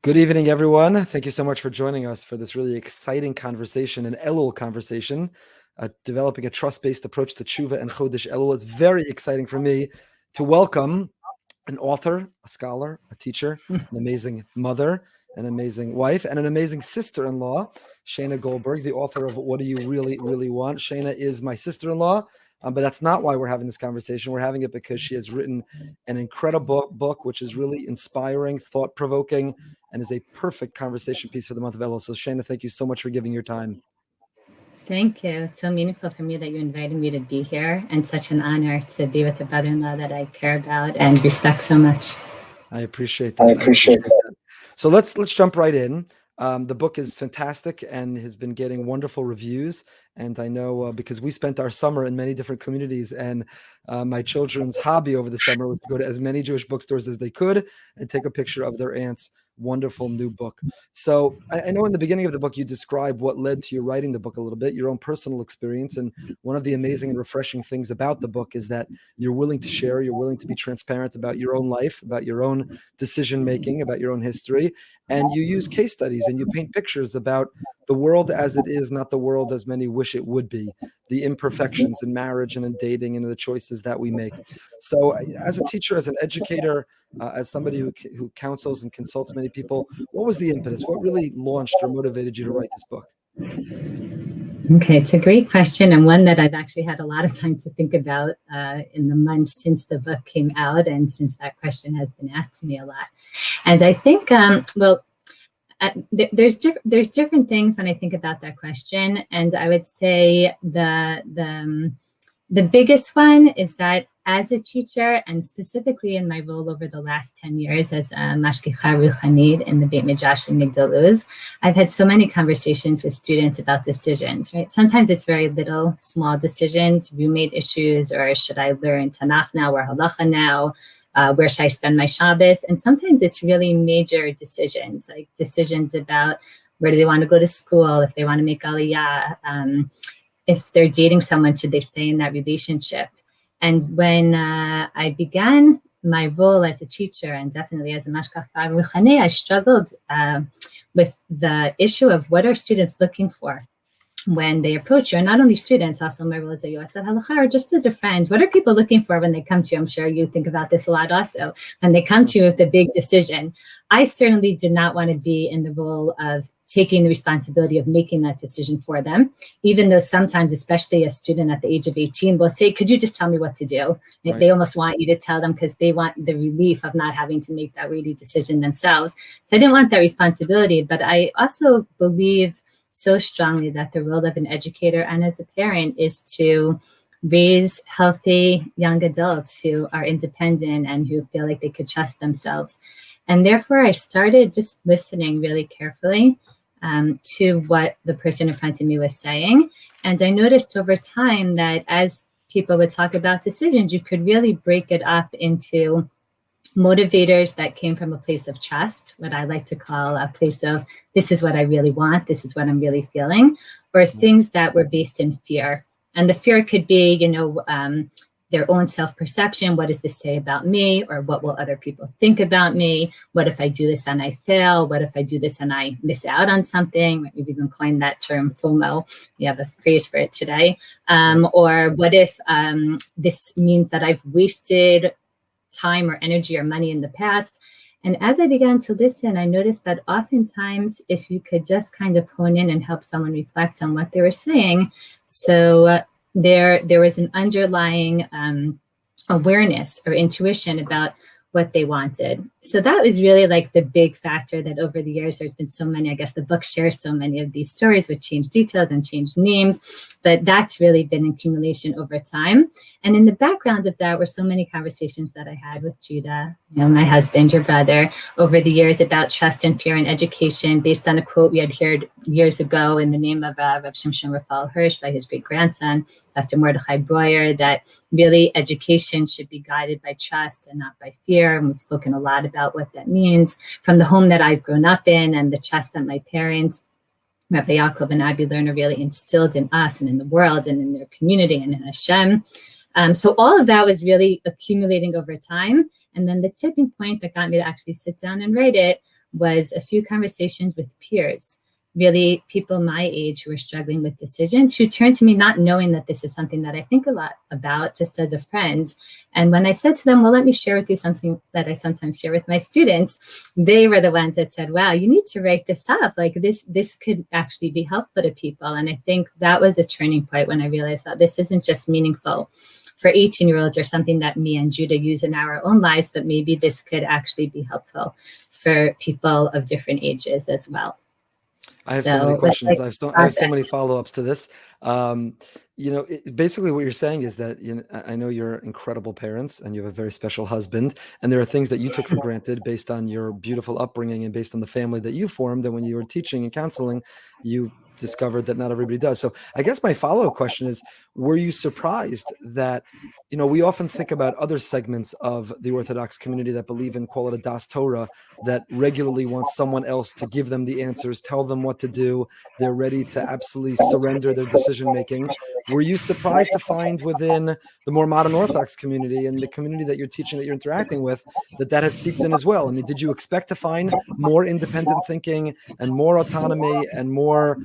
Good evening, everyone. Thank you so much for joining us for this really exciting conversation, an Elul conversation, developing a trust-based approach to teshuva and Chodesh Elul. It's very exciting for me to welcome an author, a scholar, a teacher, an amazing mother, an amazing wife, and an amazing sister-in-law, Shayna Goldberg, the author of What Do You Really, Really Want? Shayna is my sister-in-law, but that's not why we're having this conversation. We're having it because she has written an incredible book, which is really inspiring, thought-provoking, and is a perfect conversation piece for the month of Elul. So Shayna, thank you so much for giving your time. Thank you. It's so meaningful for me that you invited me to be here, and such an honor to be with a brother-in-law that I care about and respect so much. I appreciate that. So let's jump right in. The book is fantastic and has been getting wonderful reviews. And I know because we spent our summer in many different communities, and my children's hobby over the summer was to go to as many Jewish bookstores as they could and take a picture of their aunt's wonderful new book. So I know in the beginning of the book, you describe what led to you writing the book a little bit, your own personal experience. And one of the amazing and refreshing things about the book is that you're willing to share, you're willing to be transparent about your own life, about your own decision-making, about your own history. And you use case studies and you paint pictures about the world as it is, not the world as many wish it would be, the imperfections in marriage and in dating and the choices that we make. So as a teacher, as an educator, as somebody who counsels and consults many people, what was the impetus? What really launched or motivated you to write this book? Okay, it's a great question, and one that I've actually had a lot of time to think about in the months since the book came out, and since that question has been asked to me a lot. And I think, there's different things when I think about that question, and I would say the biggest one is that as a teacher, and specifically in my role over the last 10 years as a mashgicha ruchanit in the Beit Midrash in Migdal Uz, I've had so many conversations with students about decisions, right? Sometimes it's very little, small decisions, roommate issues, or should I learn Tanakh now or Halacha now? Where should I spend my Shabbos? And sometimes it's really major decisions, like decisions about where do they want to go to school, if they want to make aliyah, if they're dating someone, should they stay in that relationship? And when I began my role as a teacher, and definitely as a mashgicha ruchanit, I struggled with the issue of what are students looking for when they approach you, and not only students, also my role as a yoatzat halacha, or just as a friend. What are people looking for when they come to you? I'm sure you think about this a lot also. When they come to you with a big decision, I certainly did not want to be in the role of taking the responsibility of making that decision for them, even though sometimes, especially a student at the age of 18, will say, could you just tell me what to do? Right. They almost want you to tell them because they want the relief of not having to make that weighty decision themselves. So I didn't want that responsibility, but I also believe so strongly that the role of an educator and as a parent is to raise healthy young adults who are independent and who feel like they could trust themselves. And therefore, I started just listening really carefully to what the person in front of me was saying. And I noticed over time that as people would talk about decisions, you could really break it up into motivators that came from a place of trust, what I like to call a place of, this is what I really want, this is what I'm really feeling, or things that were based in fear. And the fear could be, their own self-perception. What does this say about me? Or what will other people think about me? What if I do this and I fail? What if I do this and I miss out on something? We've even coined that term FOMO. We have a phrase for it today. Or what if this means that I've wasted time or energy or money in the past? And as I began to listen, I noticed that oftentimes if you could just kind of hone in and help someone reflect on what they were saying, so there was an underlying awareness or intuition about what they wanted. So that was really like the big factor that over the years, there's been so many, I guess the book shares so many of these stories with changed details and changed names, but that's really been an accumulation over time. And in the background of that were so many conversations that I had with Judah, my husband, your brother, over the years about trust and fear in education, based on a quote we had heard years ago in the name of Rav Shimshon Raphael Hirsch by his great-grandson, Dr. Mordechai Breuer, that really education should be guided by trust and not by fear. And we've spoken a lot about what that means from the home that I've grown up in and the trust that my parents, Rabbi Yaakov and Abby Lerner, really instilled in us and in the world and in their community and in Hashem. So all of that was really accumulating over time. And then the tipping point that got me to actually sit down and write it was a few conversations with peers, really people my age who were struggling with decisions, who turned to me not knowing that this is something that I think a lot about just as a friend. And when I said to them, well, let me share with you something that I sometimes share with my students, they were the ones that said, wow, you need to write this up. Like this could actually be helpful to people. And I think that was a turning point when I realized, wow, this isn't just meaningful for 18-year-olds or something that me and Judah use in our own lives, but maybe this could actually be helpful for people of different ages as well. I have so many questions. I have so many follow-ups to this. Basically what you're saying is that, I know you're incredible parents and you have a very special husband, and there are things that you took for granted based on your beautiful upbringing and based on the family that you formed. And when you were teaching and counseling, you discovered that not everybody does. So I guess my follow-up question is, were you surprised that, we often think about other segments of the Orthodox community that believe in, call it a Das Torah, that regularly want someone else to give them the answers, tell them what to do. They're ready to absolutely surrender their decision-making. Were you surprised to find within the more modern Orthodox community and the community that you're teaching, that you're interacting with, that had seeped in as well? I mean, did you expect to find more independent thinking and more autonomy and more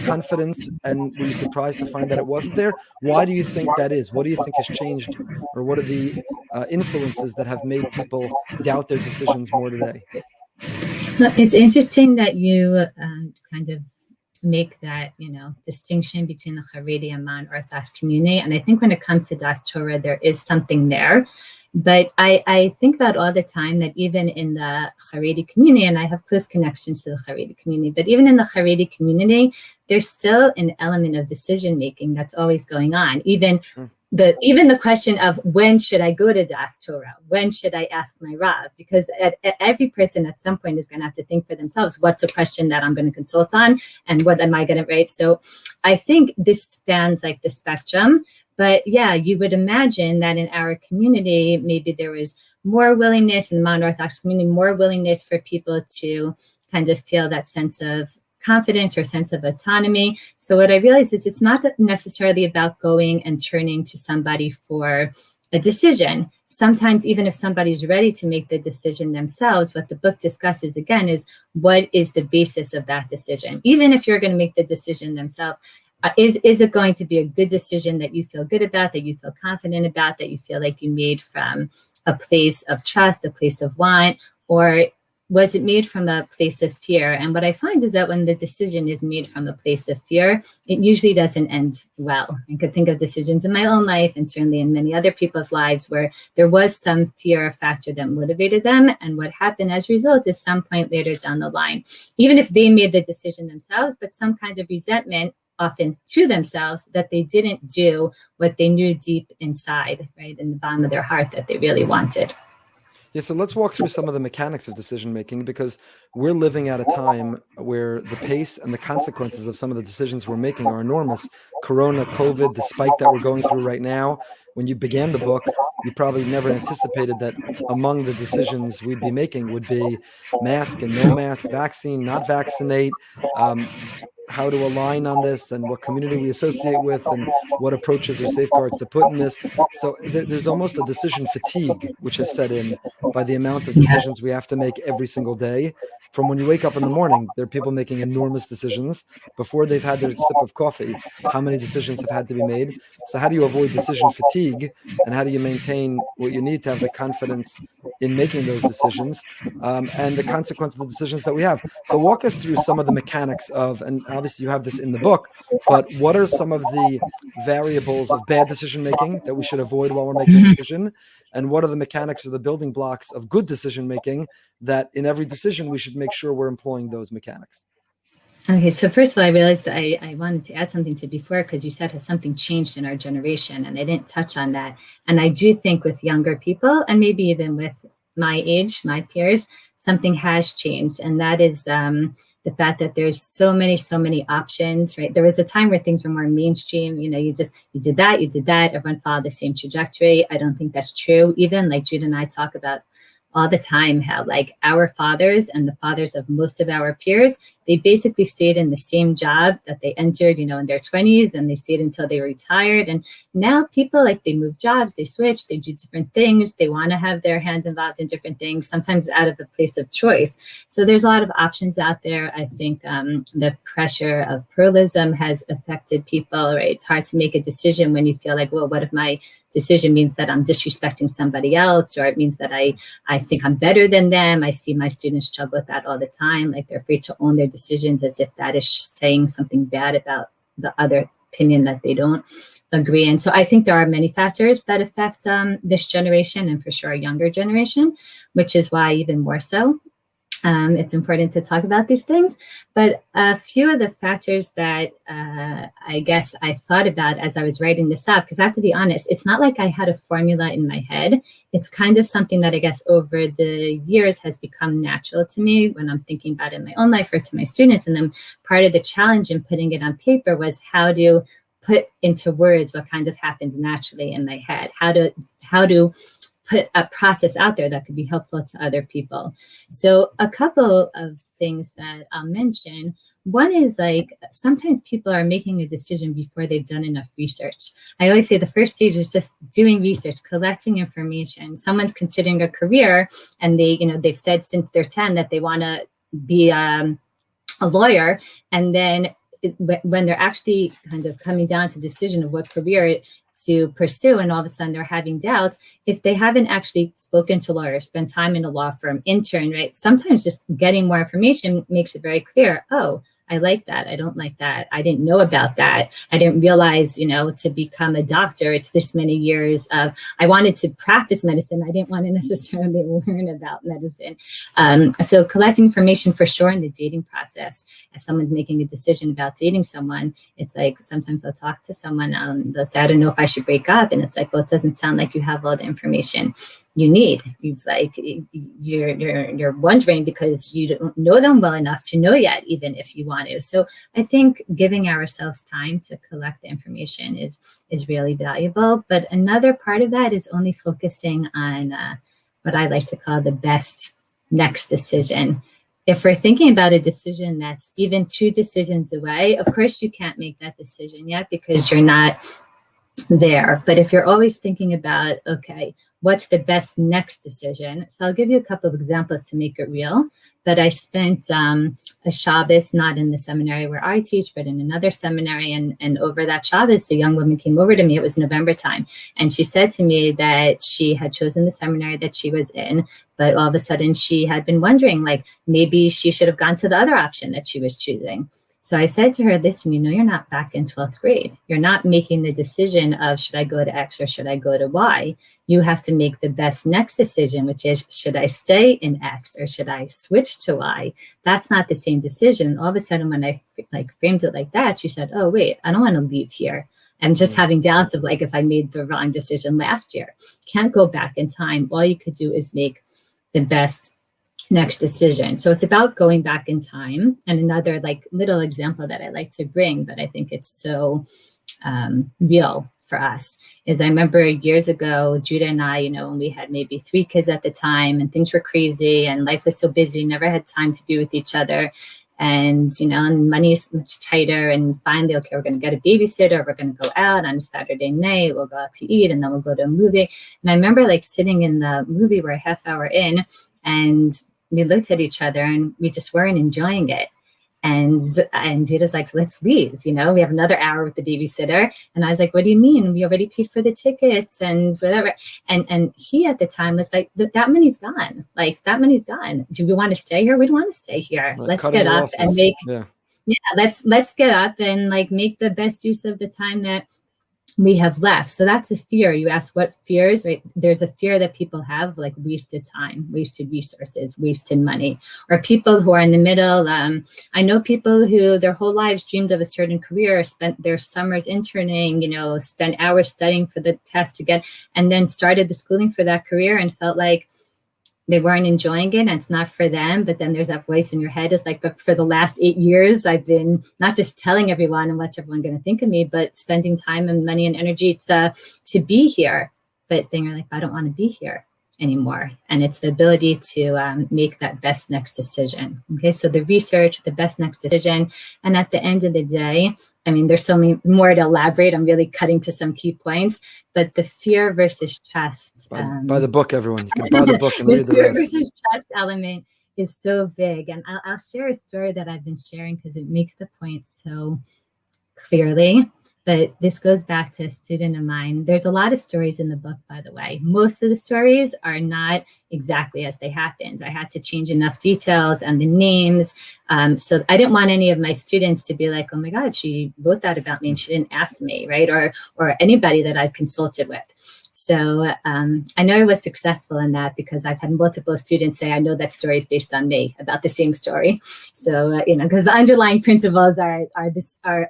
confidence? And were you surprised to find that it wasn't there? Why do you think that is? What do you think has changed, or what are the influences that have made people doubt their decisions more today? It's interesting that you kind of make that, distinction between the Haredi and non-Orthodox community. And I think when it comes to Das Torah, there is something there. But I think about all the time that even in the Haredi community, and I have close connections to the Haredi community, but even in the Haredi community, there's still an element of decision-making that's always going on. Even the question of when should I go to Das Torah? When should I ask my Rav? Because every person at some point is going to have to think for themselves, what's a question that I'm going to consult on and what am I going to write? So I think this spans like the spectrum. But yeah, you would imagine that in our community, maybe there was more willingness in the non-Orthodox community, more willingness for people to kind of feel that sense of confidence or sense of autonomy. So what I realized is it's not necessarily about going and turning to somebody for a decision. Sometimes even if somebody's ready to make the decision themselves, what the book discusses again is what is the basis of that decision. Even if you're going to make the decision themselves, is it going to be a good decision that you feel good about, that you feel confident about, that you feel like you made from a place of trust, a place of want, or was it made from a place of fear? And what I find is that when the decision is made from a place of fear, it usually doesn't end well. I could think of decisions in my own life and certainly in many other people's lives where there was some fear factor that motivated them. And what happened as a result is some point later down the line, even if they made the decision themselves, but some kind of resentment often to themselves that they didn't do what they knew deep inside, right, in the bottom of their heart that they really wanted. Yeah, so let's walk through some of the mechanics of decision making, because we're living at a time where the pace and the consequences of some of the decisions we're making are enormous. Corona, COVID, the spike that we're going through right now. When you began the book, you probably never anticipated that among the decisions we'd be making would be mask and no mask, vaccine, not vaccinate, how to align on this and what community we associate with and what approaches or safeguards to put in this. So there's almost a decision fatigue, which has set in by the amount of decisions we have to make every single day. From when you wake up in the morning, there are people making enormous decisions before they've had their sip of coffee. How many decisions have had to be made? So how do you avoid decision fatigue, and how do you maintain what you need to have the confidence in making those decisions and the consequence of the decisions that we have? So walk us through some of the mechanics of, and obviously you have this in the book, but what are some of the variables of bad decision making that we should avoid while we're making a decision? And what are the mechanics of the building blocks of good decision making that in every decision we should make sure we're employing those mechanics? Okay, so first of all, I realized I wanted to add something to before, because you said, has something changed in our generation? And I didn't touch on that. And I do think with younger people, and maybe even with my age, my peers, something has changed. And that is the fact that there's so many options, right? There was a time where things were more mainstream. You did that, everyone followed the same trajectory. I don't think that's true. Even like Judah and I talk about all the time how like our fathers and the fathers of most of our peers they basically stayed in the same job that they entered, in their 20s, and they stayed until they retired. And now people, like, they move jobs, they switch, they do different things. They want to have their hands involved in different things, sometimes out of a place of choice. So there's a lot of options out there. I think the pressure of pluralism has affected people, right? It's hard to make a decision when you feel like, well, what if my decision means that I'm disrespecting somebody else, or it means that I think I'm better than them. I see my students struggle with that all the time. Like, they're afraid to own their decisions as if that is saying something bad about the other opinion that they don't agree. And so I think there are many factors that affect this generation, and for sure a younger generation, which is why even more so it's important to talk about these things. But a few of the factors that I guess I thought about as I was writing this up, because I have to be honest, it's not like I had a formula in my head. It's kind of something that I guess over the years has become natural to me when I'm thinking about it in my own life or to my students. And then part of the challenge in putting it on paper was how to put into words what kind of happens naturally in my head, how to put a process out there that could be helpful to other people. So a couple of things that I'll mention. One is, like, sometimes people are making a decision before they've done enough research. I always say the first stage is just doing research, collecting information. Someone's considering a career, and they've said since they're 10 that they want to be a lawyer, and then when they're actually kind of coming down to the decision of what career to pursue, and all of a sudden they're having doubts, if they haven't actually spoken to lawyers, spent time in a law firm, intern, right? Sometimes just getting more information makes it very clear. Oh, I like that. I don't like that. I didn't know about that. I didn't realize, to become a doctor, it's this many years of, I wanted to practice medicine. I didn't want to necessarily learn about medicine. So collecting information for sure in the dating process. As someone's making a decision about dating someone, it's like, sometimes I'll talk to someone, they'll say, I don't know if I should break up. And it's like, well, it doesn't sound like you have all the information you need. You're wondering because you don't know them well enough to know yet, even if you want to. So I think giving ourselves time to collect the information is really valuable. But another part of that is only focusing on what I like to call the best next decision. If we're thinking about a decision that's even 2 decisions away, of course you can't make that decision yet because you're not there. But if you're always thinking about, okay, what's the best next decision? So I'll give you a couple of examples to make it real. But I spent a Shabbos, not in the seminary where I teach, but in another seminary. And over that Shabbos, a young woman came over to me. It was November time. And she said to me that she had chosen the seminary that she was in, but all of a sudden she had been wondering, like, maybe she should have gone to the other option that she was choosing. So I said to her, listen, you're not back in 12th grade. You're not making the decision of, should I go to X or should I go to Y? You have to make the best next decision, which is, should I stay in X or should I switch to Y? That's not the same decision. All of a sudden, when I framed it like that, she said, oh, wait, I don't want to leave here. I'm just having doubts of, like, if I made the wrong decision last year. Can't go back in time. All you could do is make the best next decision. So it's about going back in time. And another, like, little example that I like to bring, but I think it's so real for us, is I remember years ago, Judah and I, when we had maybe 3 kids at the time and things were crazy and life was so busy, never had time to be with each other. And, and money is much tighter. And finally, okay, we're going to get a babysitter. We're going to go out on a Saturday night. We'll go out to eat and then we'll go to a movie. And I remember, like, sitting in the movie, we're a half hour in, and we looked at each other and we just weren't enjoying it. And Judah's like, let's leave. We have another hour with the babysitter. And I was like, what do you mean? We already paid for the tickets and whatever. And he at the time was like, that money's gone. Like, that money's gone. Do we want to stay here? We don't want to stay here. Like, let's get up and make, let's get up and, like, make the best use of the time that we have left. So that's a fear. You asked what fears, right? There's a fear that people have, like wasted time, wasted resources, wasted money, or people who are in the middle. I know people who their whole lives dreamed of a certain career, spent their summers interning, spent hours studying for the test to get, and then started the schooling for that career and felt like they weren't enjoying it and it's not for them. But then there's that voice in your head. It's like, but for the last 8 years, I've been not just telling everyone and what's everyone going to think of me, but spending time and money and energy to be here. But then you're like, I don't want to be here. anymore. And it's the ability to make that best next decision. Okay, so the research, the best next decision. And at the end of the day, I mean, there's so many more to elaborate. I'm really cutting to some key points, but the fear versus trust. Buy the book, everyone. You can buy the book and read the fear rest. versus trust element is so big. And I'll share a story that I've been sharing because it makes the point so clearly. But this goes back to a student of mine. There's a lot of stories in the book, by the way. Most of the stories are not exactly as they happened. I had to change enough details and the names. So I didn't want any of my students to be like, oh my God, she wrote that about me and she didn't ask me, right? Or anybody that I've consulted with. So I know I was successful in that because I've had multiple students say, I know that story is based on me, about the same story. So, because the underlying principles are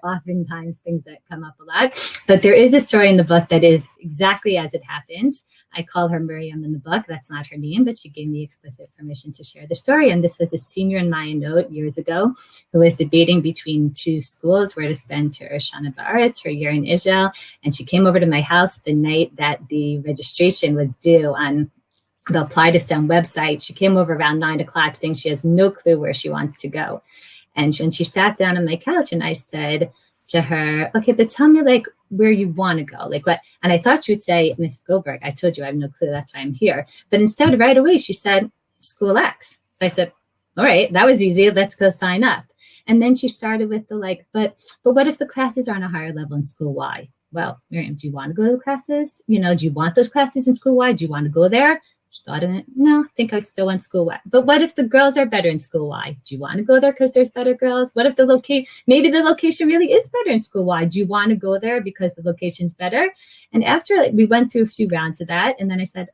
oftentimes things that come up a lot. But there is a story in the book that is exactly as it happens. I call her Miriam in the book. That's not her name, but she gave me explicit permission to share the story. And this was a senior in my note years ago who was debating between two schools where to spend her Shana B'Aretz, her year in Israel. And she came over to my house the night that the registration was due on the Apply to Send website. She came over around 9 o'clock saying she has no clue where she wants to go. And when she sat down on my couch and I said to her, okay, but tell me like where you want to go, like what? And I thought she would say, Miss Goldberg, I told you I have no clue. That's why I'm here. But instead, right away, she said, School X. So I said, all right, that was easy. Let's go sign up. And then she started with the like, but what if the classes are on a higher level in school Y? Well, Miriam, do you want to go to the classes? Do you want those classes in school Y? Do you want to go there? She thought of it. No, I think I still want school Y. But what if the girls are better in school Y? Do you want to go there because there's better girls? What if maybe the location really is better in school Y? Do you want to go there because the location's better? And after we went through a few rounds of that, and then I said,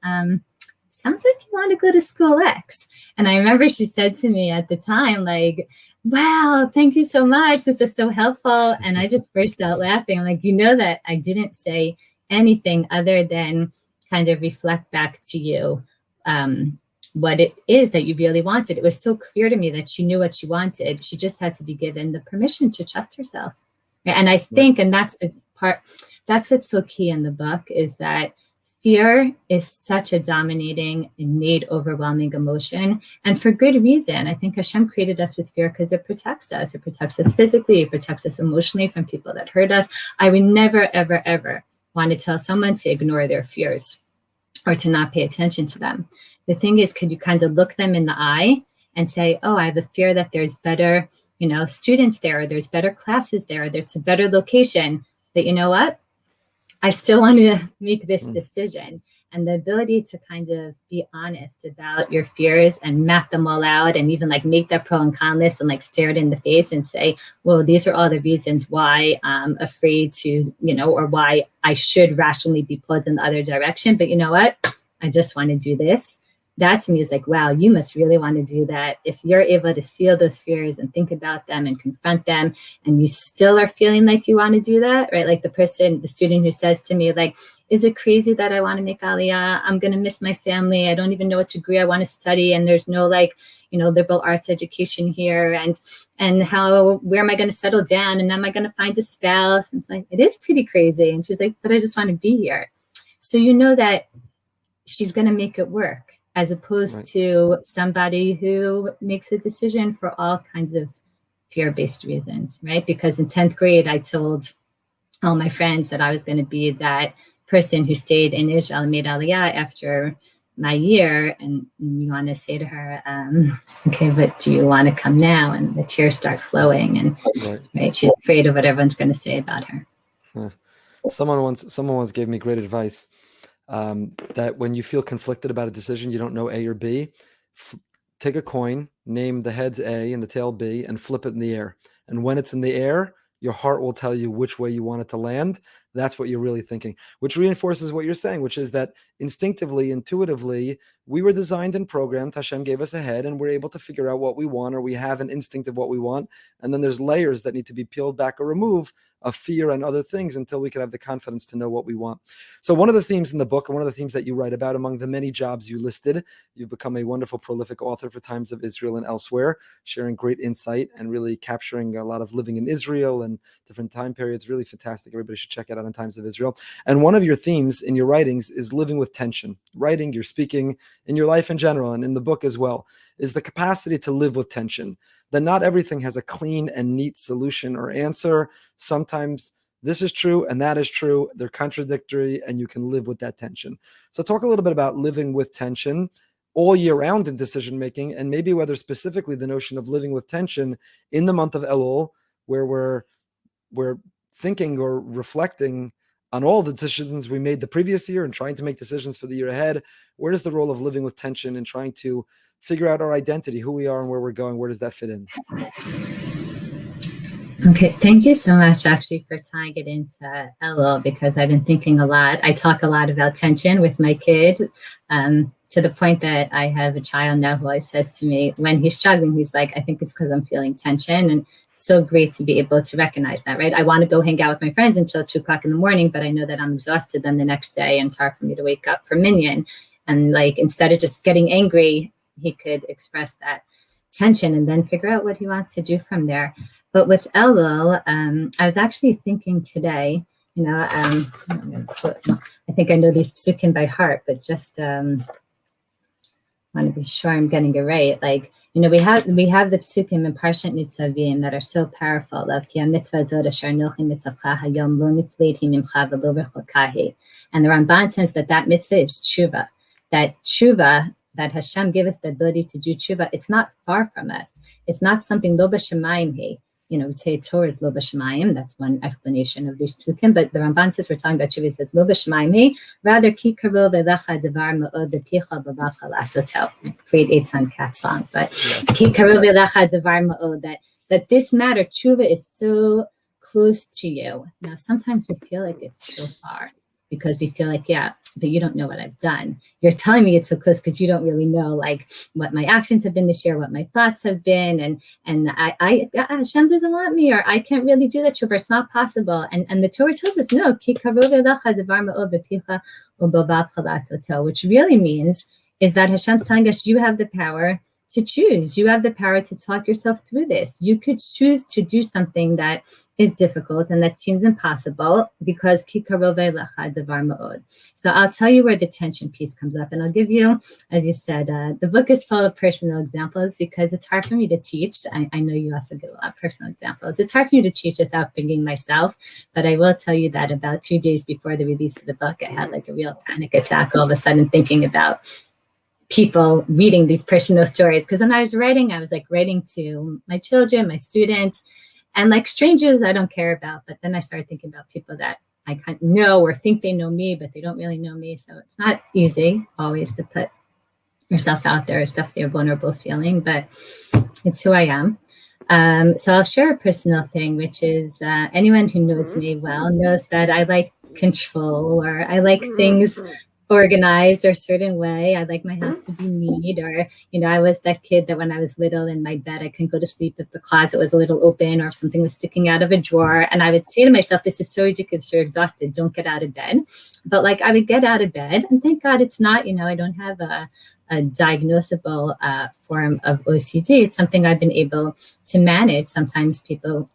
sounds like you want to go to school X. And I remember she said to me at the time, like, wow, thank you so much. This was so helpful. And I just burst out laughing. I'm like, that I didn't say anything other than kind of reflect back to you what it is that you really wanted. It was so clear to me that she knew what she wanted. She just had to be given the permission to trust herself. And I think, and that's the part, that's what's so key in the book, is that fear is such a dominating, innate, overwhelming emotion, and for good reason. I think Hashem created us with fear because it protects us. It protects us physically. It protects us emotionally from people that hurt us. I would never, ever, ever want to tell someone to ignore their fears or to not pay attention to them. The thing is, could you kind of look them in the eye and say, oh, I have a fear that there's better, students there, or there's better classes there, or there's a better location. But you know what? I still want to make this decision. And the ability to kind of be honest about your fears and map them all out, and even like make that pro and con list and like stare it in the face and say, well, these are all the reasons why I'm afraid to, or why I should rationally be pulled in the other direction. But you know what? I just want to do this. That to me is like, wow, you must really want to do that. If you're able to seal those fears and think about them and confront them, and you still are feeling like you want to do that, right? Like the student who says to me, like, is it crazy that I want to make Aliyah? I'm going to miss my family. I don't even know what degree I want to study. And there's no liberal arts education here. And where am I going to settle down? And am I going to find a spouse? And it's like, it is pretty crazy. And she's like, but I just want to be here. So that she's going to make it work, as opposed to somebody who makes a decision for all kinds of fear-based reasons, right? Because in 10th grade, I told all my friends that I was going to be that person who stayed in Israel and made Aliyah after my year. And you want to say to her, okay, but do you want to come now? And the tears start flowing, and right, she's afraid of what everyone's going to say about her. Someone once gave me great advice. That when you feel conflicted about a decision, you don't know A or B, take a coin, name the heads A and the tail B, and flip it in the air. And when it's in the air, your heart will tell you which way you want it to land. That's what you're really thinking, which reinforces what you're saying, which is that instinctively, intuitively, we were designed and programmed. Hashem gave us a head, and we're able to figure out what we want, or we have an instinct of what we want. And then there's layers that need to be peeled back or removed of fear and other things until we can have the confidence to know what we want. So one of the themes in the book, and one of the themes that you write about among the many jobs you listed, you've become a wonderful, prolific author for Times of Israel and elsewhere, sharing great insight and really capturing a lot of living in Israel and different time periods. Really fantastic. Everybody should check out about in times of Israel. And one of your themes in your writings is living with tension. Writing, you're speaking, in your life in general, and in the book as well, is the capacity to live with tension. That not everything has a clean and neat solution or answer. Sometimes this is true and that is true. They're contradictory, and you can live with that tension. So talk a little bit about living with tension all year round in decision making, and maybe whether specifically the notion of living with tension in the month of Elul, where we're thinking or reflecting on all the decisions we made the previous year and trying to make decisions for the year ahead. Where does the role of living with tension and trying to figure out our identity, who we are and where we're going, where does that fit in? Okay, thank you so much actually for tying it into Elul, because I've been thinking a lot. I talk a lot about tension with my kids, to the point that I have a child now who always says to me when he's struggling, he's like, I think it's because I'm feeling tension. And it's so great to be able to recognize that, right? I want to go hang out with my friends until 2 o'clock in the morning, but I know that I'm exhausted then the next day, and it's hard for me to wake up for minyan. And like, instead of just getting angry, he could express that tension and then figure out what he wants to do from there. But with Elul, I was actually thinking today, I think I know these psukim by heart, but just want to be sure I'm getting it right. Like, we have the psukim in Parshat Nitzavim that are so powerful. Of Ki mitzvah zod asher nochi mitzavcha hayom lo nifleit hi mimcha v'lo rechokahi. And the Ramban says that mitzvah is teshuva. That teshuva, that Hashem gave us the ability to do teshuva, it's not far from us. It's not something lo b'shamayim hi. We say Torah is lo b'shamayim. That's one explanation of these psukim. But the Ramban says we're talking about teshuva. It says lo b'shamayim. Rather, ki karov elecha devar ma'od bepicha b'vavcha lasotel. Great Eitzan Cat song. But ki karov elecha devar ma'od. That this matter, teshuva, is so close to you. Now, sometimes we feel like it's so far, because we feel like, yeah, but you don't know what I've done. You're telling me it's so close because you don't really know like what my actions have been this year, what my thoughts have been, and I Hashem doesn't want me, or I can't really do that, or it's not possible. And the Torah tells us no, which really means is that Hashem's telling us you have the power to choose. You have the power to talk yourself through this. You could choose to do something that is difficult and that seems impossible, because ki karov elecha davar ma'od. So I'll tell you where the tension piece comes up, and I'll give you, as you said, the book is full of personal examples because it's hard for me to teach. I know you also get a lot of personal examples. It's hard for me to teach without bringing myself, but I will tell you that about 2 days before the release of the book, I had like a real panic attack all of a sudden thinking about people reading these personal stories. Because when I was writing, I was like writing to my children, my students, and like strangers I don't care about. But then I started thinking about people that I kind of know or think they know me, but they don't really know me. So it's not easy always to put yourself out there. It's definitely a vulnerable feeling, but it's who I am. So I'll share a personal thing, which is anyone who knows me well knows that I like control, or I like things organized or a certain way. I like my house to be neat, or, I was that kid that when I was little in my bed, I couldn't go to sleep if the closet was a little open or something was sticking out of a drawer. And I would say to myself, this is so ridiculous, you're exhausted, don't get out of bed. But like I would get out of bed, and thank God it's not, I don't have a diagnosable form of OCD. It's something I've been able to manage. Sometimes people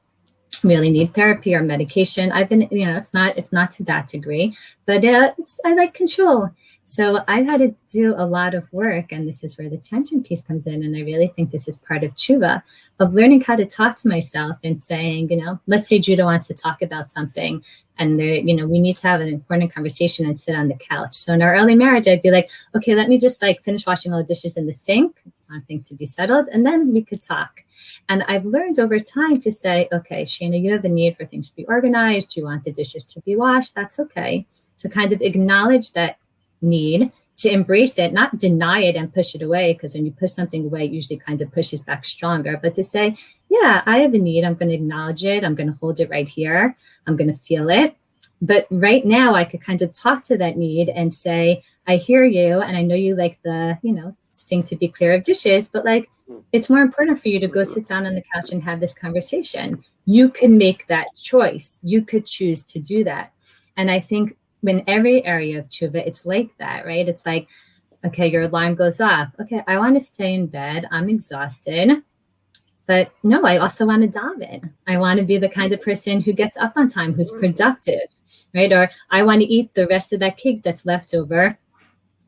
really need therapy or medication. I've been, it's not to that degree, but I like control. So I've had to do a lot of work, and this is where the tension piece comes in. And I really think this is part of teshuva, of learning how to talk to myself and saying, let's say Judah wants to talk about something, and there, we need to have an important conversation and sit on the couch. So in our early marriage, I'd be like, okay, let me just like finish washing all the dishes in the sink, I want things to be settled, and then we could talk. And I've learned over time to say, okay, Shayna, you have a need for things to be organized. You want the dishes to be washed. That's okay. To kind of acknowledge that need, to embrace it, not deny it and push it away, because when you push something away, it usually kind of pushes back stronger, but to say, yeah, I have a need. I'm going to acknowledge it. I'm going to hold it right here. I'm going to feel it. But right now I could kind of talk to that need and say, I hear you. And I know you like the, sink to be clear of dishes, but like, it's more important for you to go sit down on the couch and have this conversation. You can make that choice. You could choose to do that. And I think in every area of teshuva, it's like that, right? It's like, okay, your alarm goes off. Okay, I want to stay in bed. I'm exhausted. But no, I also want to daven. I want to be the kind of person who gets up on time, who's productive, right? Or I want to eat the rest of that cake that's left over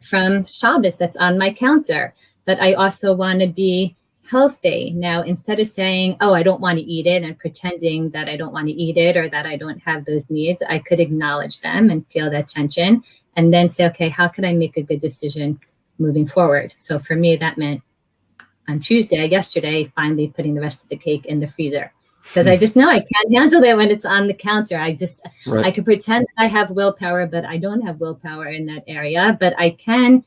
from Shabbos that's on my counter. But I also want to be healthy. Now, instead of saying, oh, I don't want to eat it, and pretending that I don't want to eat it or that I don't have those needs, I could acknowledge them and feel that tension and then say, okay, how can I make a good decision moving forward? So for me, that meant on yesterday, finally putting the rest of the cake in the freezer. Because I just know I can't handle it when it's on the counter. I could pretend I have willpower, but I don't have willpower in that area. But I can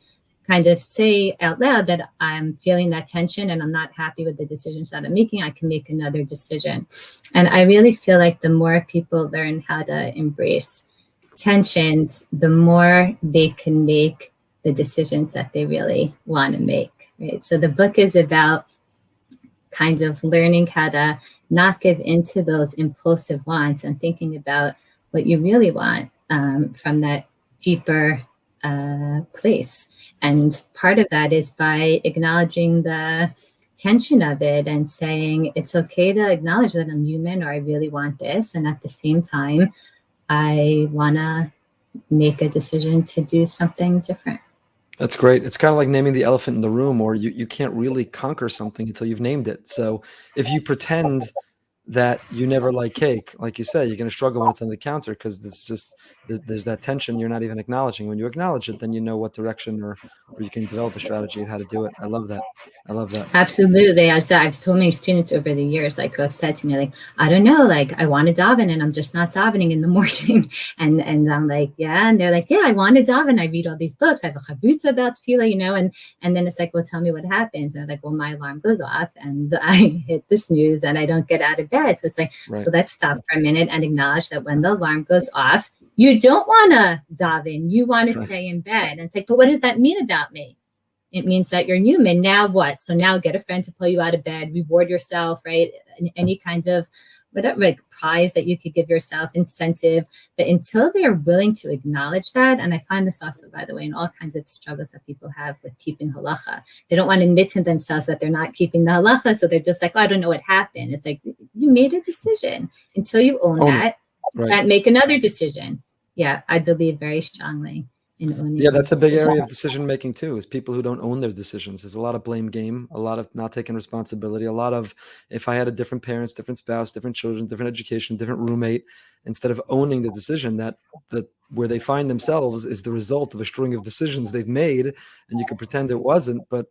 kind of say out loud that I'm feeling that tension and I'm not happy with the decisions that I'm making. I can make another decision. And I really feel like the more people learn how to embrace tensions, the more they can make the decisions that they really want to make. Right? So the book is about kind of learning how to not give into those impulsive wants and thinking about what you really want from that deeper place. And part of that is by acknowledging the tension of it and saying it's okay to acknowledge that I'm human, or I really want this. And at the same time, I want to make a decision to do something different. That's great. It's kind of like naming the elephant in the room, or you can't really conquer something until you've named it. So if you pretend that you never like cake, like you said, you're going to struggle when it's on the counter because it's just, there's that tension you're not even acknowledging. When you acknowledge it, then you know what direction or you can develop a strategy of how to do it. I love that. I love that. Absolutely. I've told many students over the years, like, who have said to me, like, I don't know, like, I want to daven and I'm just not davening in the morning. And I'm like, yeah. And they're like, yeah, I want to daven. I read all these books. I have a chabutza about tefillah, you know, and then it's like, well, tell me what happens. And I'm like, well, my alarm goes off and I hit the snooze and I don't get out of bed. So it's like, so let's stop for a minute and acknowledge that when the alarm goes off, you don't want to daven. You want to stay in bed. And it's like, but what does that mean about me? It means that you're human. Now what? So now get a friend to pull you out of bed, reward yourself, right? Any kinds of whatever, like prize that you could give yourself, incentive. But until they're willing to acknowledge that, and I find this also, by the way, in all kinds of struggles that people have with keeping halacha, they don't want to admit to themselves that they're not keeping the halacha. So they're just like, oh, I don't know what happened. It's like, you made a decision. Until you own that, and make another decision. Yeah, I believe very strongly. Yeah, that's a big area of decision making too, is people who don't own their decisions. There's a lot of blame game, a lot of not taking responsibility, a lot of, if I had a different parents, different spouse, different children, different education, different roommate, instead of owning the decision that where they find themselves is the result of a string of decisions they've made, and you can pretend it wasn't, but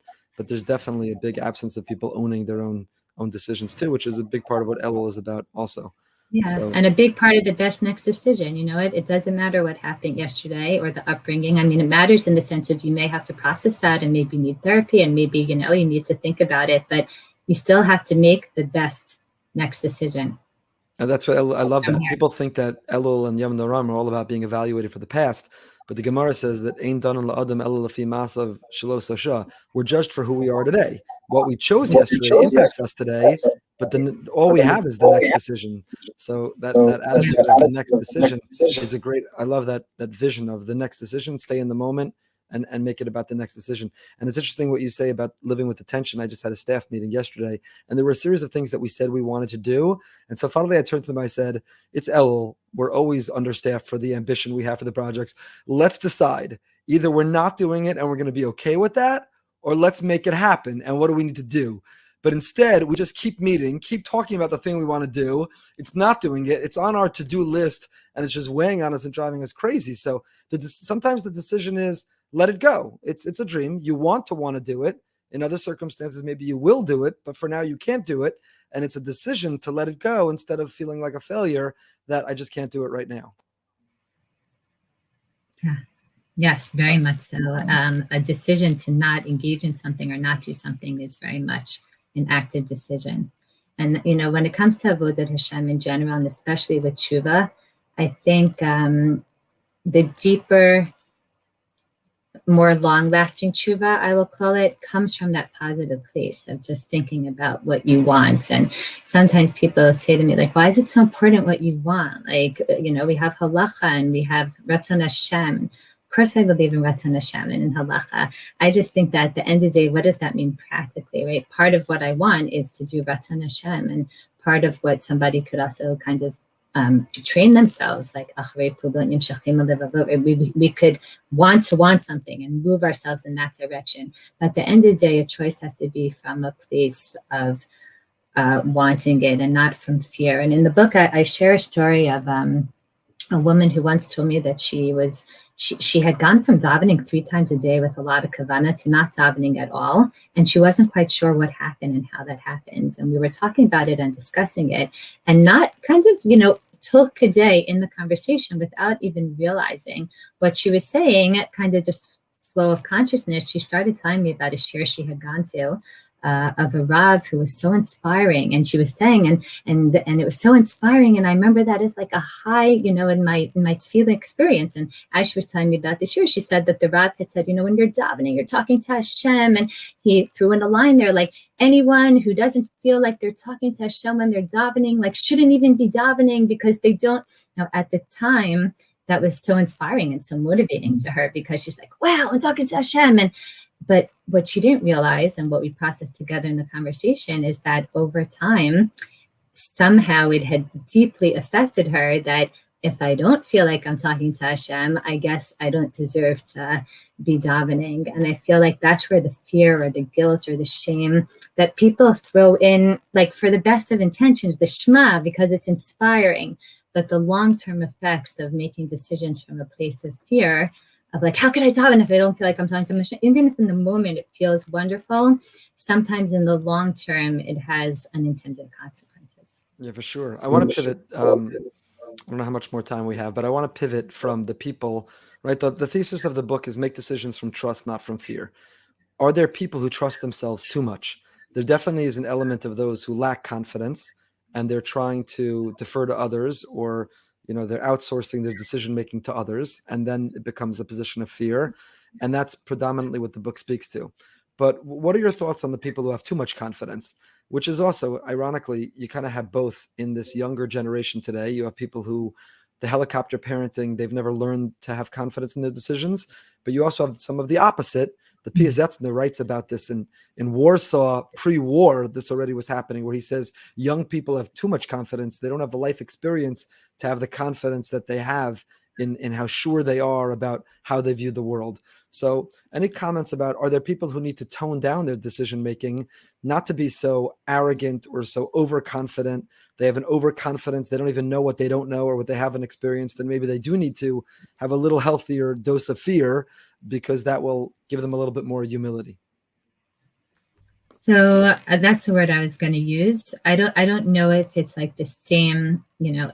there's definitely a big absence of people owning their own decisions too, which is a big part of what Elul is about also. Yeah, so, and a big part of the best next decision, you know, it doesn't matter what happened yesterday or the upbringing. I mean, it matters in the sense of you may have to process that and maybe need therapy and maybe, you know, you need to think about it, but you still have to make the best next decision. And that's what I love that. People think that Elul and Yom Noram are all about being evaluated for the past, but the Gemara says that Ein danan la'adam ela lefi ma'asav shelo sasha. We're judged for who we are today. What we chose yesterday impacts us today, but then all we have is the next decision. So that attitude of the next decision is a great, I love that vision of the next decision, stay in the moment and make it about the next decision. And it's interesting what you say about living with the tension. I just had a staff meeting yesterday, and there were a series of things that we said we wanted to do. And so finally I turned to them, I said, it's Elul. We're always understaffed for the ambition we have for the projects. Let's decide. Either we're not doing it and we're going to be okay with that, or let's make it happen. And what do we need to do? But instead, we just keep meeting, keep talking about the thing we want to do. It's not doing it. It's on our to-do list, and it's just weighing on us and driving us crazy. So sometimes the decision is, let it go. It's a dream. You want to do it. In other circumstances, maybe you will do it, but for now you can't do it. And it's a decision to let it go instead of feeling like a failure that I just can't do it right now. Yeah. Yes, very much so. A decision to not engage in something or not do something is very much an active decision. And, you know, when it comes to Avodat Hashem in general, and especially with teshuva, I think the deeper, more long-lasting teshuva, I will call it, comes from that positive place of just thinking about what you want. And sometimes people say to me, like, why is it so important what you want? Like, you know, we have halacha and we have Ratzon Hashem. Of course I believe in Ratzon Hashem and in halacha. I just think that at the end of the day, what does that mean practically, right? Part of what I want is to do Ratzon Hashem, and part of what somebody could also kind of train themselves, like we could want something and move ourselves in that direction. But at the end of the day, a choice has to be from a place of wanting it and not from fear. And in the book, I share a story of a woman who once told me that she had gone from davening 3 times a day with a lot of kavanah to not davening at all. And she wasn't quite sure what happened and how that happens. And we were talking about it and discussing it, and not kind of, took a day in the conversation without even realizing what she was saying, kind of just flow of consciousness. She started telling me about a shir she had gone to of a Rav who was so inspiring, and she was saying, and it was so inspiring, and I remember that as like a high, in my tefillah experience. And as she was telling me about this year, she said that the Rav had said, when you're davening, you're talking to Hashem, and he threw in a line there, like, anyone who doesn't feel like they're talking to Hashem when they're davening, like, shouldn't even be davening, because they don't. Now, at the time, that was so inspiring and so motivating to her, because she's like, wow, I'm talking to Hashem. But what she didn't realize, and what we processed together in the conversation, is that over time, somehow it had deeply affected her that if I don't feel like I'm talking to Hashem, I guess I don't deserve to be davening. And I feel like that's where the fear or the guilt or the shame that people throw in, like, for the best of intentions, the Shema, because it's inspiring, but the long-term effects of making decisions from a place of fear, of like, how could I daven if I don't feel like I'm talking to Hashem? Even if in the moment it feels wonderful, sometimes in the long term it has unintended consequences. Yeah, for sure. I want to pivot. I don't know how much more time we have, but I want to pivot from the people, right? The thesis of the book is make decisions from trust, not from fear. Are there people who trust themselves too much? There definitely is an element of those who lack confidence, and they're trying to defer to others, or they're outsourcing their decision-making to others, and then it becomes a position of fear. And that's predominantly what the book speaks to. But what are your thoughts on the people who have too much confidence, which is also, ironically, you kind of have both in this younger generation today. You have people who, the helicopter parenting, they've never learned to have confidence in their decisions. But you also have some of the opposite. The Piazetzner writes about this in Warsaw pre-war. This already was happening, where he says young people have too much confidence. They don't have the life experience to have the confidence that they have in how sure they are about how they view the world. So any comments about, are there people who need to tone down their decision-making, not to be so arrogant or so overconfident? They have an overconfidence. They don't even know what they don't know or what they haven't experienced. And maybe they do need to have a little healthier dose of fear, because that will give them a little bit more humility. So that's the word I was going to use. I don't know if it's like the same,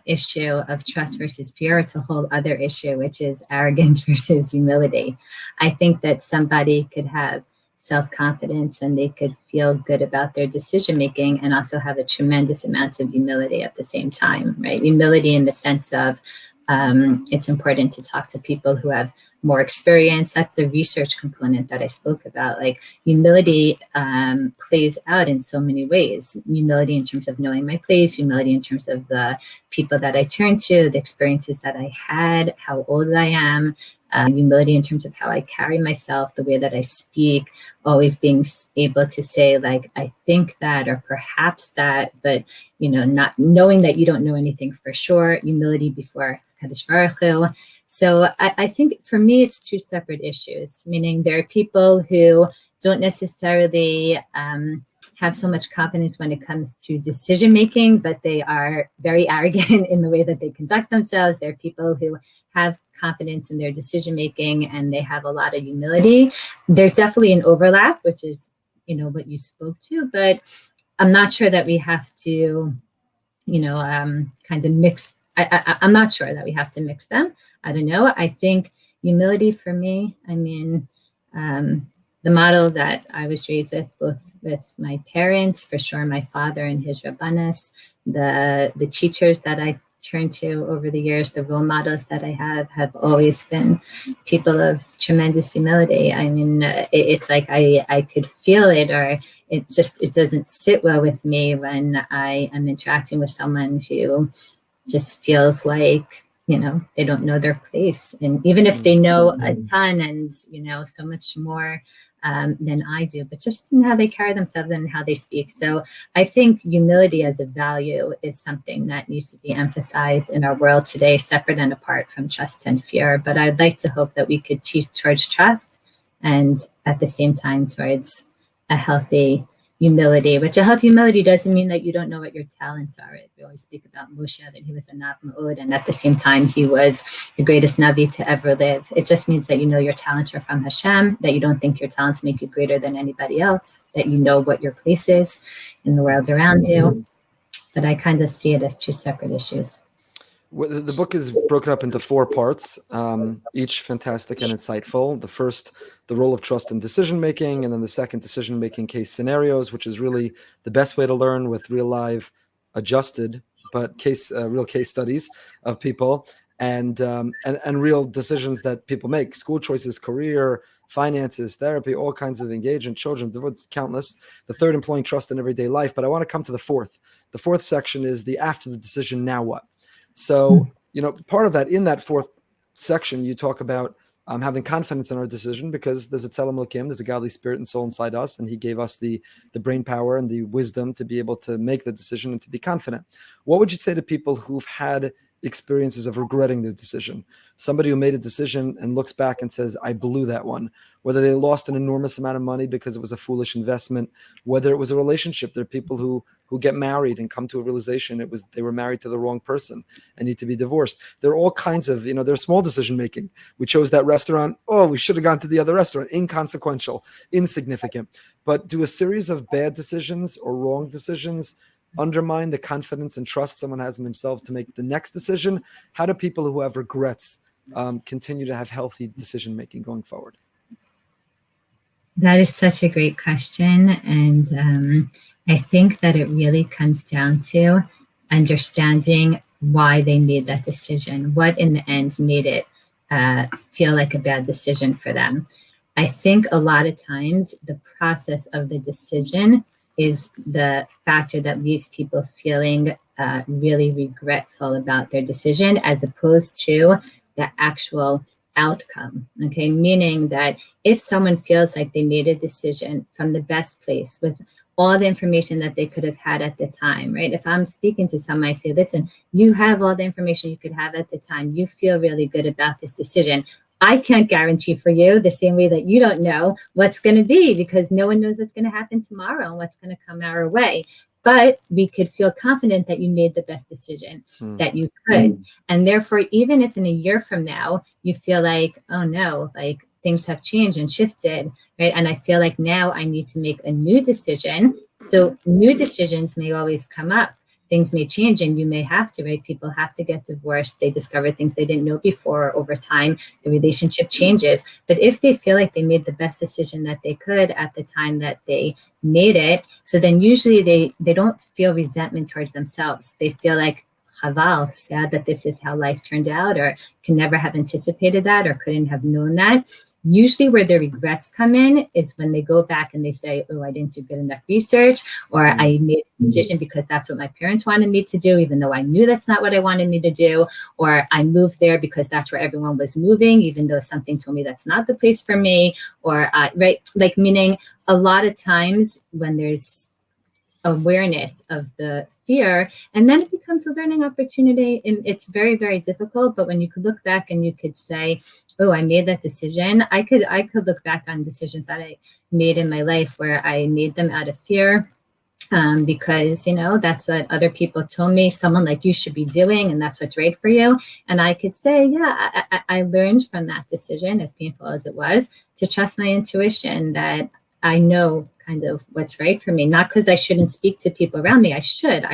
issue of trust versus fear. It's a whole other issue, which is arrogance versus humility. I think that somebody could have self-confidence and they could feel good about their decision-making and also have a tremendous amount of humility at the same time, right? Humility in the sense of it's important to talk to people who have more experience. That's the research component that I spoke about. Like, humility plays out in so many ways. Humility in terms of knowing my place, humility in terms of the people that I turn to, the experiences that I had, how old I am, humility in terms of how I carry myself, the way that I speak, always being able to say, like, I think that, or perhaps that, but, not knowing that you don't know anything for sure. Humility before Kadosh Baruch Hu. So I think for me, it's two separate issues, meaning there are people who don't necessarily have so much confidence when it comes to decision making, but they are very arrogant in the way that they conduct themselves. There are people who have confidence in their decision making and they have a lot of humility. There's definitely an overlap, which is, what you spoke to, but I'm not sure that we have to, kind of mix. I'm not sure that we have to mix them. I don't know. I think humility for me, the model that I was raised with, both with my parents, for sure, my father and his rabbanis, the teachers that I turned to over the years, the role models that I have always been people of tremendous humility. It's like I could feel it, or it doesn't sit well with me when I am interacting with someone who just feels like they don't know their place. And even if they know a ton and, so much more than I do, but just in how they carry themselves and how they speak. So I think humility as a value is something that needs to be emphasized in our world today, separate and apart from trust and fear. But I'd like to hope that we could teach towards trust and at the same time towards a healthy humility, which a healthy humility doesn't mean that you don't know what your talents are. We always speak about Moshe, that he was a Nav Ma'od, and at the same time, he was the greatest Navi to ever live. It just means that you know your talents are from Hashem, that you don't think your talents make you greater than anybody else, that you know what your place is in the world around you. But I kind of see it as two separate issues. The book is broken up into 4 parts, each fantastic and insightful. The first, the role of trust in decision-making, and then the second, decision-making case scenarios, which is really the best way to learn with real live adjusted, but real case studies of people and real decisions that people make, school choices, career, finances, therapy, all kinds of engagement, children, countless. The third, employing trust in everyday life. But I want to come to the fourth. The fourth section is the after the decision, now what? So, part of that, in that fourth section, you talk about having confidence in our decision, because there's a Tzelem Elokim, there's a godly spirit and soul inside us, and he gave us the brain power and the wisdom to be able to make the decision and to be confident. What would you say to people who've had experiences of regretting their decision? Somebody who made a decision and looks back and says, I blew that one. Whether they lost an enormous amount of money because it was a foolish investment, whether it was a relationship. There are people who get married and come to a realization they were married to the wrong person and need to be divorced. There are all kinds of, there's small decision making. We chose that restaurant. Oh, we should have gone to the other restaurant. Inconsequential, insignificant. But do a series of bad decisions or wrong decisions undermine the confidence and trust someone has in themselves to make the next decision? How do people who have regrets continue to have healthy decision making going forward? That is such a great question. And I think that it really comes down to understanding why they made that decision, what in the end made it feel like a bad decision for them. I think a lot of times the process of the decision is the factor that leaves people feeling really regretful about their decision, as opposed to the actual outcome. Okay, meaning that if someone feels like they made a decision from the best place with all the information that they could have had at the time, right? If I'm speaking to someone, I say, listen, you have all the information you could have at the time. You feel really good about this decision. I can't guarantee for you, the same way that you don't know what's going to be, because no one knows what's going to happen tomorrow and what's going to come our way. But we could feel confident that you made the best decision that you could. And therefore, even if in a year from now, you feel like, oh no, like things have changed and shifted, right? And I feel like now I need to make a new decision. So new decisions may always come up. Things may change and you may have to, right? People have to get divorced. They discover things they didn't know before. Over time, the relationship changes. But if they feel like they made the best decision that they could at the time that they made it, so then usually they don't feel resentment towards themselves. They feel like, chaval, sad that this is how life turned out, or can never have anticipated that, or couldn't have known that. Usually where the regrets come in is when they go back and they say, oh, I didn't do good enough research, or I made a decision because that's what my parents wanted me to do, even though I knew that's not what I wanted me to do, or I moved there because that's where everyone was moving, even though something told me that's not the place for me, or, right, like, meaning a lot of times when there's awareness of the fear, and then it becomes a learning opportunity, and it's very, very difficult. But when you could look back and you could say, oh, I made that decision. I could look back on decisions that I made in my life where I made them out of fear, because, that's what other people told me someone like you should be doing, and that's what's right for you. And I could say, yeah, I learned from that decision, as painful as it was, to trust my intuition, that I know kind of what's right for me. Not because I shouldn't speak to people around me. I should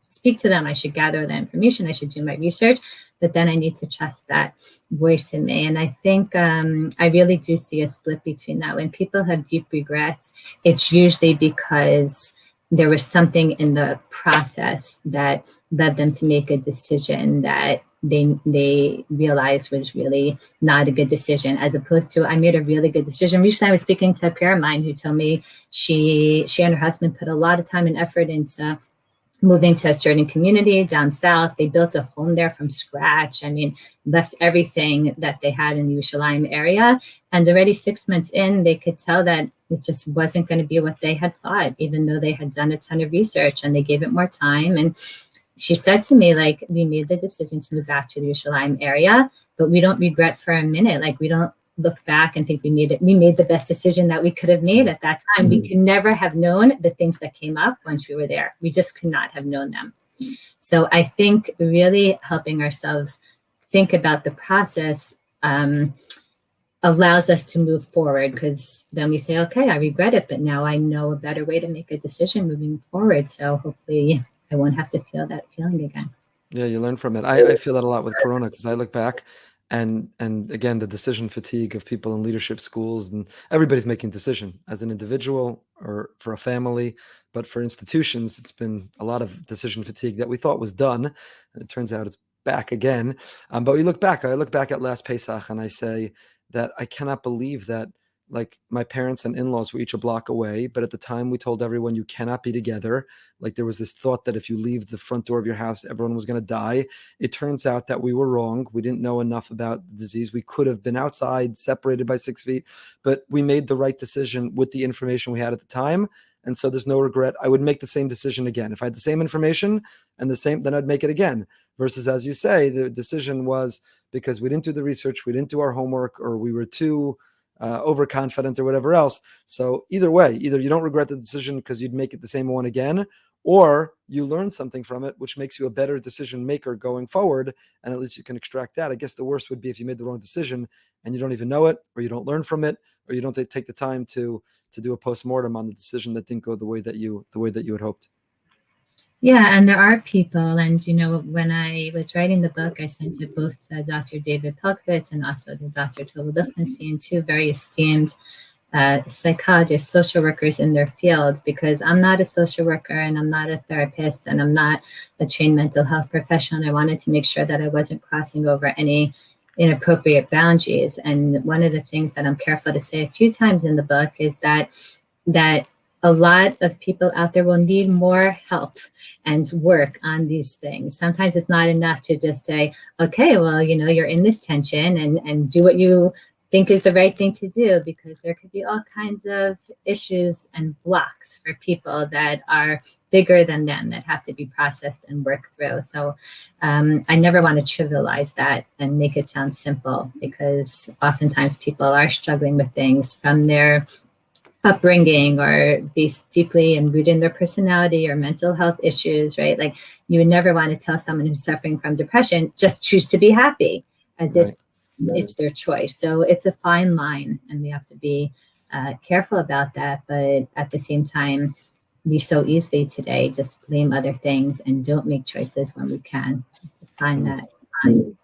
speak to them. I should gather that information. I should do my research. But then I need to trust that voice in me. And I think I really do see a split between that. When people have deep regrets, it's usually because there was something in the process that led them to make a decision that they realized was really not a good decision, as opposed to, I made a really good decision. Recently, I was speaking to a peer of mine who told me she and her husband put a lot of time and effort into moving to a certain community down south. They built a home there from scratch. I mean, left everything that they had in the Yerushalayim area. And already 6 months in, they could tell that it just wasn't going to be what they had thought, even though they had done a ton of research and they gave it more time. And she said to me, like, we made the decision to move back to the Yerushalayim area, but we don't regret for a minute. Like, we don't look back and think we made the best decision that we could have made at that time. We could never have known the things that came up once we were there. We just could not have known them. So I think really helping ourselves think about the process allows us to move forward, because then we say, okay, I regret it, but now I know a better way to make a decision moving forward. So hopefully I won't have to feel that feeling again. Yeah, you learn from it. I feel that a lot with Corona, because I look back and again, the decision fatigue of people in leadership schools, and everybody's making decision as an individual or for a family, but for institutions, it's been a lot of decision fatigue that we thought was done, and it turns out it's back again. But I look back at last Pesach and I say that I cannot believe that, like, my parents and in-laws were each a block away, but at the time we told everyone you cannot be together. Like, there was this thought that if you leave the front door of your house, everyone was going to die. It turns out that we were wrong. We didn't know enough about the disease. We could have been outside, separated by 6 feet, but we made the right decision with the information we had at the time. And so there's no regret. I would make the same decision again. If I had the same information and then I'd make it again. Versus, as you say, the decision was because we didn't do the research, we didn't do our homework, or we were too overconfident or whatever else. So either way, either you don't regret the decision because you'd make it the same one again, or you learn something from it, which makes you a better decision maker going forward. And at least you can extract that. I guess the worst would be if you made the wrong decision and you don't even know it, or you don't learn from it, or you don't take the time to do a postmortem on the decision that didn't go the way that you had hoped. Yeah, and there are people, and when I was writing the book, I sent it both to Dr. David Pelkovitz and also to Dr. Tova Lichtenstein, two very esteemed psychologists, social workers in their field, because I'm not a social worker and I'm not a therapist and I'm not a trained mental health professional. And I wanted to make sure that I wasn't crossing over any inappropriate boundaries. And one of the things that I'm careful to say a few times in the book is that a lot of people out there will need more help and work on these things. Sometimes it's not enough to just say, okay, well, you're in this tension and do what you think is the right thing to do, because there could be all kinds of issues and blocks for people that are bigger than them that have to be processed and worked through. So I never want to trivialize that and make it sound simple, because oftentimes people are struggling with things from their upbringing or based deeply and rooted in their personality or mental health issues, right? Like, you would never want to tell someone who's suffering from depression, just choose to be happy, as if it's their choice. So it's a fine line, and we have to be careful about that. But at the same time, we so easily today just blame other things and don't make choices when we can. Find that line.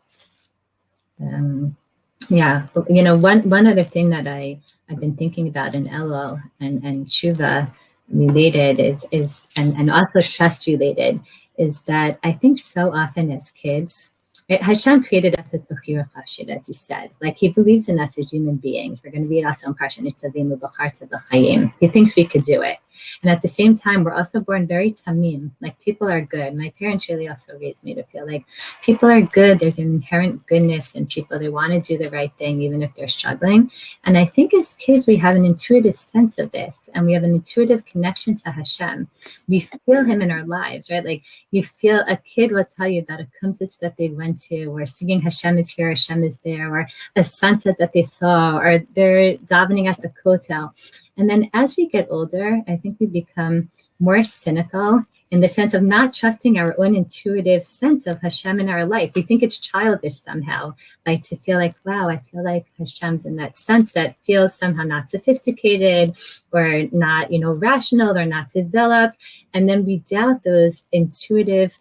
Yeah, one other thing that I've been thinking about in Elul and teshuva related is and also trust related, is that I think so often as kids, Hashem created us with bechira chafshid, as he said. Like, he believes in us as human beings. We're going to read also in Parsha Nitzavim b'charta b'chayim. He thinks we could do it. And at the same time, we're also born very tamim. Like, people are good. My parents really also raised me to feel like people are good. There's an inherent goodness in people. They want to do the right thing, even if they're struggling. And I think as kids, we have an intuitive sense of this, and we have an intuitive connection to Hashem. We feel him in our lives, right? Like, you feel, a kid will tell you about a kumsitz that they went to, or singing Hashem is here, Hashem is there, or a sunset that they saw, or they're davening at the kotel. And then as we get older, I think we become more cynical in the sense of not trusting our own intuitive sense of Hashem in our life. We think it's childish somehow, like to feel like, wow, I feel like Hashem's in that sense that feels somehow not sophisticated or not, rational or not developed. And then we doubt those intuitive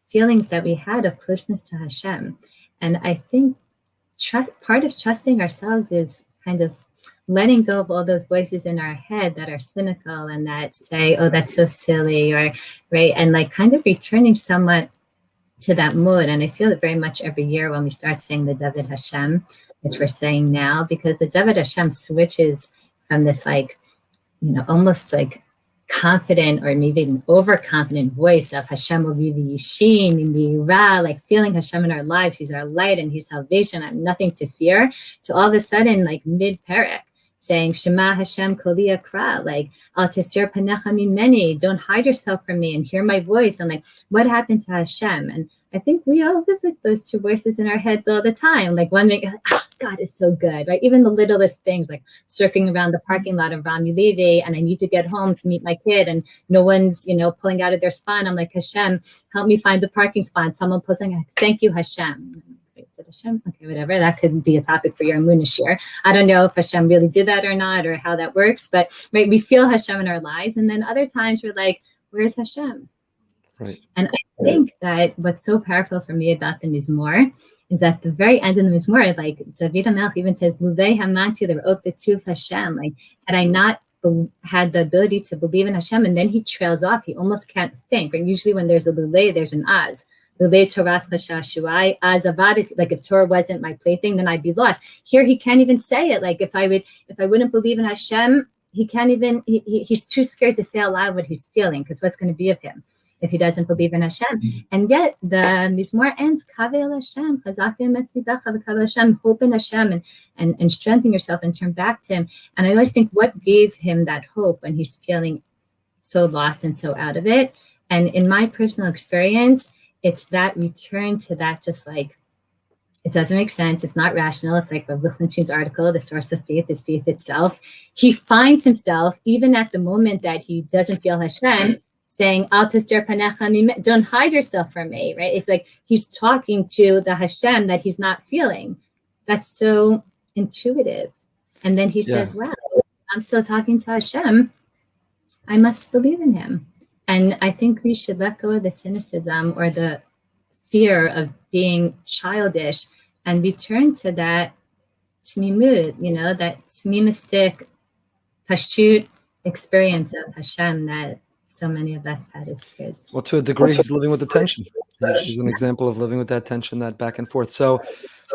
feelings that we had of closeness to Hashem. And I think part of trusting ourselves is kind of letting go of all those voices in our head that are cynical and that say, oh, that's so silly, or right, and like kind of returning somewhat to that mood. And I feel it very much every year when we start saying the David Hashem, which we're saying now, because the David Hashem switches from this, like, almost like confident or maybe an overconfident voice of Hashem will be the Yishin and the Yura, like feeling Hashem in our lives. He's our light and He's salvation. I have nothing to fear. So all of a sudden, like mid-parak, saying, Shema Hashem Koli Akra, like, Al Tistir Panecha Mimeni, don't hide yourself from me and hear my voice. And like, what happened to Hashem? And I think we all live with those two voices in our heads all the time, like wondering, oh, God is so good, right? Even the littlest things, like circling around the parking lot of Rami Levi, and I need to get home to meet my kid, and no one's, pulling out of their spot. I'm like, Hashem, help me find the parking spot. Someone pulling, thank you, Hashem. Hashem? Okay, whatever. That could be a topic for your Amunah share. I don't know if Hashem really did that or not, or how that works, but right, we feel Hashem in our lives. And then other times we're like, where's Hashem? Right. And I think that what's so powerful for me about the Mizmor is at the very end of the Mizmor, like David HaMelech even says, Lulei Hamanti l'ra'ot b'tuv Hashem. Like, had I not had the ability to believe in Hashem, and then he trails off, he almost can't think. And usually when there's a Lulei, there's an Az. Like if Torah wasn't my plaything, then I'd be lost. Here he can't even say it. Like if I wouldn't believe in Hashem, he can't even, he's too scared to say out loud what he's feeling, because what's going to be of him if he doesn't believe in Hashem? And yet the Mizmor ends, Kavel Hashem, Hashem, hope in Hashem, and strengthen yourself and turn back to Him. And I always think, what gave him that hope when he's feeling so lost and so out of it? And in my personal experience, it's that return to that, just like, it doesn't make sense. It's not rational. It's like Rav Lichtenstein's article, the source of faith is faith itself. He finds himself, even at the moment that he doesn't feel Hashem, saying, Al tistir panecha mimeni, don't hide yourself from me, right? It's like he's talking to the Hashem that he's not feeling. That's so intuitive. And then he says, well, I'm still talking to Hashem. I must believe in Him. And I think we should let go of the cynicism or the fear of being childish and return to that tmimut, that tmimistic, pashut experience of Hashem that so many of us had as kids. Well, to a degree, he's living with the tension. He's an example of living with that tension, that back and forth. So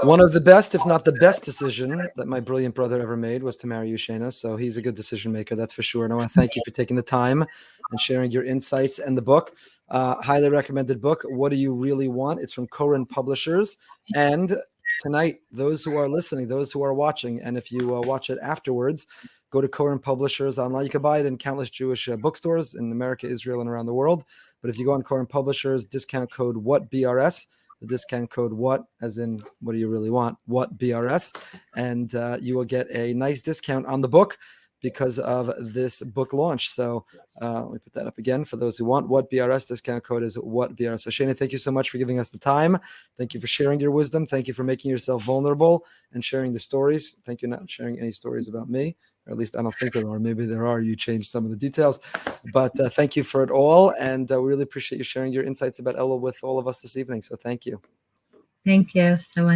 one of the best, if not the best decision that my brilliant brother ever made was to marry you, Shayna. So he's a good decision maker, that's for sure. And I want to thank you for taking the time and sharing your insights and the book. Highly recommended book, What Do You Really Want? It's from Koren Publishers. And tonight, those who are listening, those who are watching, and if you watch it afterwards, go to Koren Publishers online. You can buy it in countless Jewish bookstores in America, Israel, and around the world. But if you go on Koren Publishers, discount code WHATBRS, the discount code WHAT, as in what do you really want, WHATBRS, and you will get a nice discount on the book because of this book launch. So let me put that up again for those who want. WHATBRS, discount code is WHATBRS. So Shayna, thank you so much for giving us the time. Thank you for sharing your wisdom. Thank you for making yourself vulnerable and sharing the stories. Thank you for not sharing any stories about me. Or at least I don't think there are. Maybe there are. You changed some of the details. But thank you for it all. And we really appreciate you sharing your insights about Elul with all of us this evening. So thank you. Thank you so much.